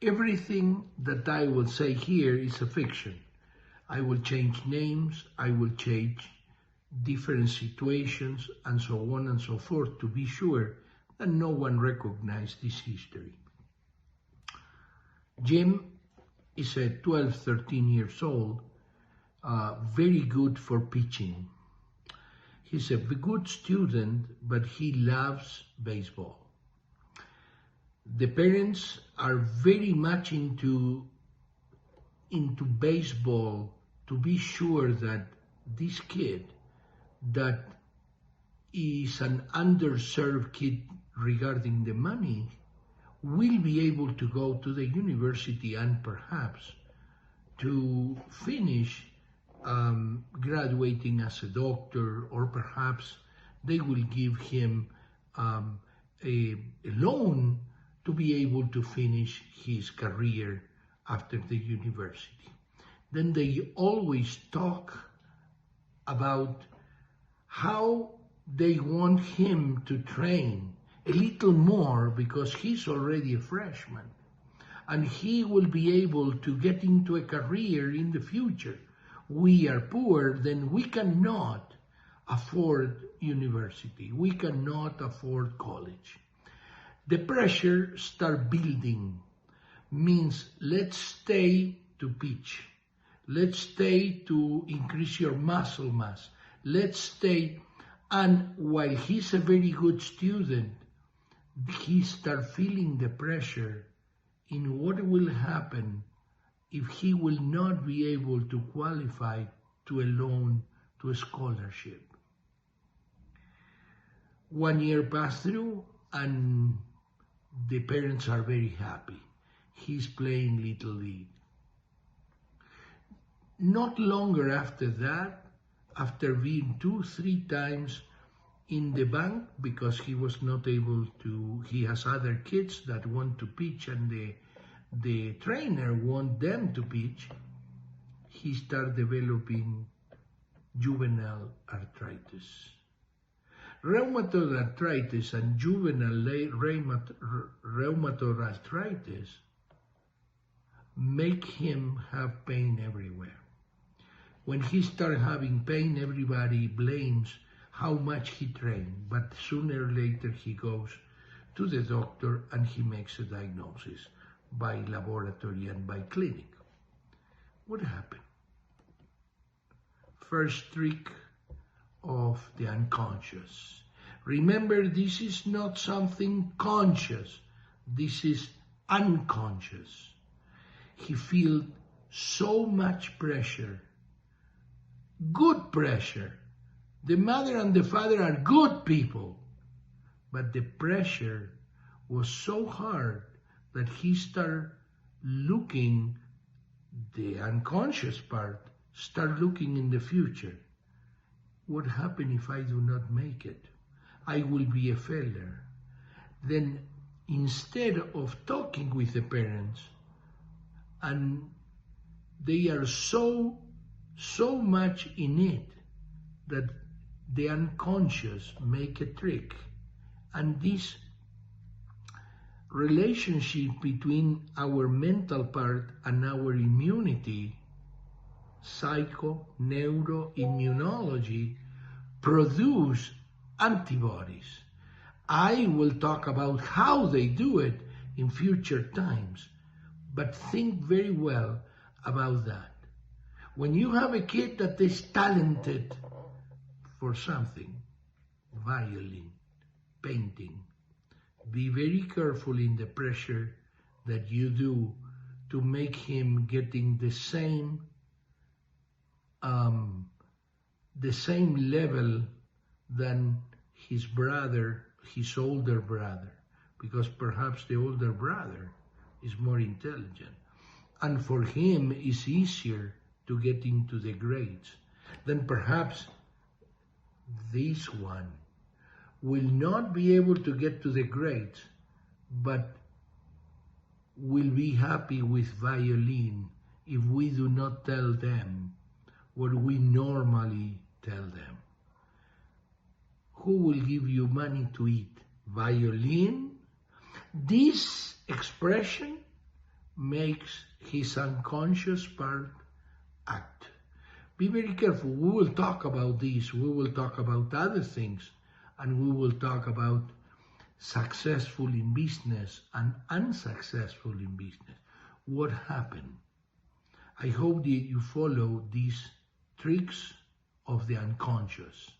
Everything that I will say here is a fiction. I will change names, I will change different situations, and so on and so forth, to be sure that no one recognizes this history. Jim is a 12, 13 years old, very good for pitching. He's a good student, but he loves baseball. The parents are very much into baseball to be sure that this kid that is an underserved kid regarding the money will be able to go to the university and perhaps to finish graduating as a doctor, or perhaps they will give him a loan to be able to finish his career after the university. Then they always talk about how they want him to train a little more because he's already a freshman and he will be able to get into a career in the future. We are poor, then we cannot afford university. We cannot afford college. The pressure start building, means let's stay to pitch. Let's stay to increase your muscle mass. Let's stay. And while he's a very good student, he start feeling the pressure in what will happen if he will not be able to qualify to a loan, to a scholarship. 1 year passed through and the parents are very happy. He's playing Little League. Not longer after that, after being 2-3 times in the bank because he was not able to, he has other kids that want to pitch and the trainer want them to pitch, he started developing juvenile arthritis. Rheumatoid arthritis and juvenile rheumatoid arthritis make him have pain everywhere. When he starts having pain, everybody blames how much he trained, but sooner or later he goes to the doctor and he makes a diagnosis by laboratory and by clinic. What happened? First trick of the unconscious. Remember, this is not something conscious, this is unconscious. He feels so much pressure, good pressure. The mother and the father are good people, but the pressure was so hard that he started looking, the unconscious part, start looking in the future. What happens if I do not make it? I will be a failure. Then instead of talking with the parents, and they are so much in it that the unconscious make a trick. And this relationship between our mental part and our immunity, psycho, neuroimmunology, produce antibodies. I will talk about how they do it in future times, but think very well about that. When you have a kid that is talented for something, violin, painting, be very careful in the pressure that you do to make him getting the same level than his brother, his older brother, because perhaps the older brother is more intelligent. And for him, it's easier to get into the grades. Then perhaps this one will not be able to get to the grades, but will be happy with violin if we do not tell them what we normally tell them. Who will give you money to eat? Violin? This expression makes his unconscious part act. Be very careful. We will talk about this. We will talk about other things. And we will talk about successful in business and unsuccessful in business. What happened? I hope that you follow these tricks of the unconscious.